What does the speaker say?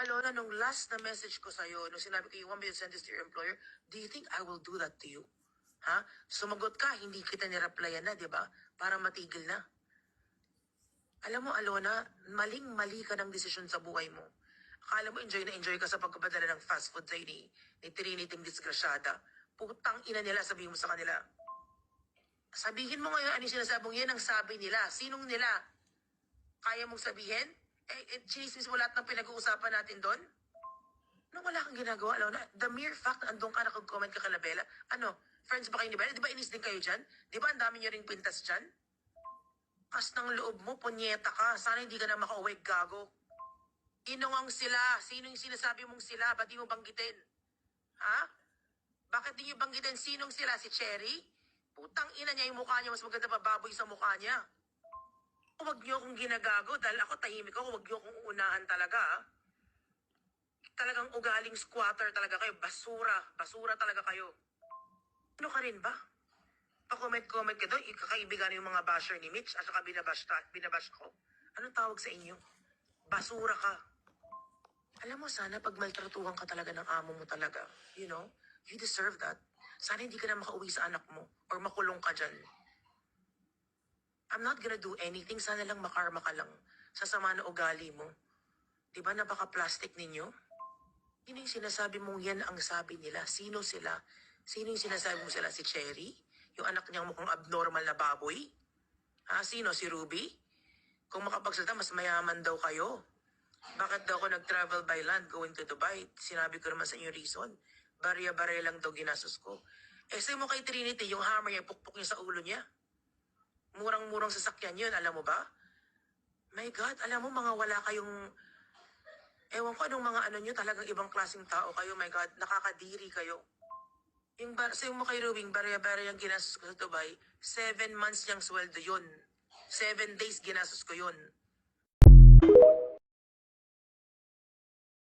Alona, nung last na message ko sa'yo, nung sinabi ko, you want me to send this to your employer, do you think I will do that to you? Ha? Sumagot ka, hindi kita nireplyan na, di ba? Para matigil na. Alam mo, Alona, maling-mali ka ng desisyon sa buhay mo. Akala mo enjoy na enjoy ka sa pagkapadala ng fast food sa'yo ni Triniting disgrasyada. Putang ina nila, sabihin mo sa kanila. Sabihin mo ngayon, ano yung sinasabong yan ang sabi nila? Sinong nila? Kaya mong sabihin? Chinismis mo lahat ng pinag-uusapan natin doon? Nung wala kang ginagawa, Alona, the mere fact na andun ka, nakag-comment ka kay Bella, friends ba kayo ni Bella? Di ba inis din kayo dyan? Di ba ang dami nyo ring pintas dyan? Kas ng loob mo, punyeta ka. Sana hindi ka na makauwi, gago. Inungang sila. Sino yung sinasabi mong sila? Ba't di mo banggitin? Ha? Bakit di nyo banggitin? Sinong sila? Si Cherry? Putang ina niya, yung mukha niya, mas maganda pa baboy sa mukha niya. Huwag niyo akong ginagago dahil ako tahimik ako. Huwag niyo akong uunahan talaga. Ha? Talagang ugaling squatter talaga kayo. Basura. Basura talaga kayo. Ano ka rin ba? Pa-comment-comment ka doon, ikakaibigan yung mga basher ni Mitch at saka binabash ko. Anong tawag sa inyo? Basura ka. Alam mo, sana pag maltratuhan ka talaga ng amo mo talaga, you know, you deserve that. Sana hindi ka na makauwi sa anak mo or makulong ka dyan. I'm not gonna do anything, sana lang makarma ka lang sa sama na ugali mo. Diba napaka-plastic ninyo? Yun yung sinasabi mong yan ang sabi nila. Sino sila? Sino yung sinasabi mo sila? Si Cherry? Yung anak niyang mukhang abnormal na baboy? Ha? Sino? Si Ruby? Kung makapagsalita, mas mayaman daw kayo. Bakit daw ako nag-travel by land going to Dubai? Sinabi ko naman sa inyo reason. Barya-barya lang daw ginastos ko. Sa'yo mo kay Trinity, yung hammer niya, pukpuk niya sa ulo niya. Murang-murang sasakyan yun, alam mo ba? My God, alam mo mga wala kayong... Ewan ko anong mga nyo, talagang ibang klaseng tao kayo, my God, nakakadiri kayo. Sa'yo mo kay Ruby, barya-barya yung ginastos ko sa Dubai, 7 months niyang sweldo yun. 7 days ginastos ko yun.